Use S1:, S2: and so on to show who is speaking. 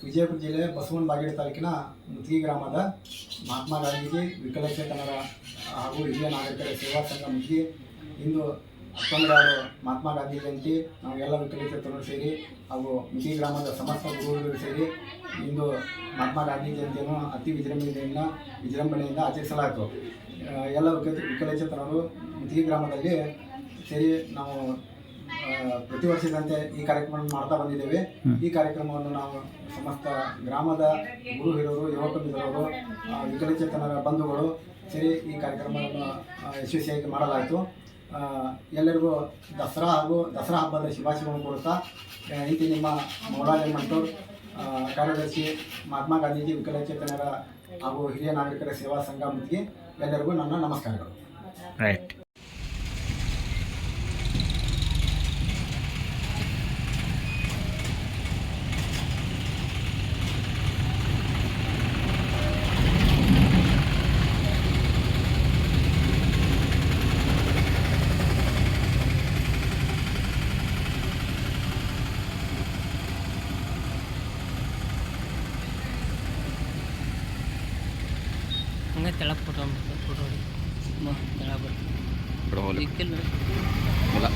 S1: ವಿಜಯಪುರ ಜಿಲ್ಲೆ ಬಸವನ ಬಾಗೇಡಿ ತಾಲೂಕಿನ ಮುತ್ಗಿ ಗ್ರಾಮದ ಮಹಾತ್ಮ ಗಾಂಧೀಜಿ ವಿಕಲಚೇತನರ ಹಾಗೂ ಹಿರಿಯ ನಾಗರಿಕರ ಸೇವಾ ಸಂಘ ಮುತ್ಗಿ ಇಂದು ಅಕ್ಟೋಬರ್ 6 ಮಹಾತ್ಮ ಗಾಂಧಿ ಜಯಂತಿ ನಾವೆಲ್ಲ ವಿಕಲಚೇತನರು ಸೇರಿ ಹಾಗೂ ಮುತ್ಗಿ ಗ್ರಾಮದ ಸಮಸ್ತ ಗುರುಗಳು ಸೇರಿ ಇಂದು ಮಹಾತ್ಮ ಗಾಂಧಿ ಜಯಂತಿಯನ್ನು ಅತಿ ವಿಜೃಂಭಣೆಯಿಂದ ಆಚರಿಸಲಾಯಿತು. ಎಲ್ಲ ವಿಕಲಚೇತನರು ಮುತ್ಗಿ ಗ್ರಾಮದಲ್ಲಿ ಸೇರಿ ನಾವು ಪ್ರತಿ ವರ್ಷದಂತೆ ಈ ಕಾರ್ಯಕ್ರಮವನ್ನು ಮಾಡ್ತಾ ಬಂದಿದ್ದೇವೆ. ಈ ಕಾರ್ಯಕ್ರಮವನ್ನು ನಾವು ಸಮಸ್ತ ಗ್ರಾಮದ ಗುರು ಹಿರಿಯರು, ಯುವಕ ಮಿತ್ರರು, ವಿಕಲಚೇತನರ ಬಂಧುಗಳು ಸೇರಿ ಈ ಕಾರ್ಯಕ್ರಮವನ್ನು ಯಶಸ್ವಿಯಾಗಿ ಮಾಡಲಾಯಿತು. ಎಲ್ಲರಿಗೂ ದಸರಾ ಹಬ್ಬದ ಶುಭಾಶಯಗಳನ್ನು ಕೊಡುತ್ತಾ ಇಂತಿ ನಿಮ್ಮ ಮೌಲಾಲಿ ಮಂಟೂರ್, ಕಾರ್ಯದರ್ಶಿ ಮಹಾತ್ಮ ಗಾಂಧೀಜಿ ವಿಕಲಚೇತನರ ಹಾಗೂ ಹಿರಿಯ ನಾಗರಿಕರ ಸೇವಾ ಸಂಘ ಮುತ್ಗಿ, ಎಲ್ಲರಿಗೂ ನನ್ನ ನಮಸ್ಕಾರಗಳು.
S2: ರೈಟ್.
S3: ಹಂಗೆ ತೆಳಗೆ ಫೋಟೋ ತೆಳಗೆ
S2: ಬಿಡೋ
S3: ಬರ್ತೀನಿ
S2: ಇಲ್ಲ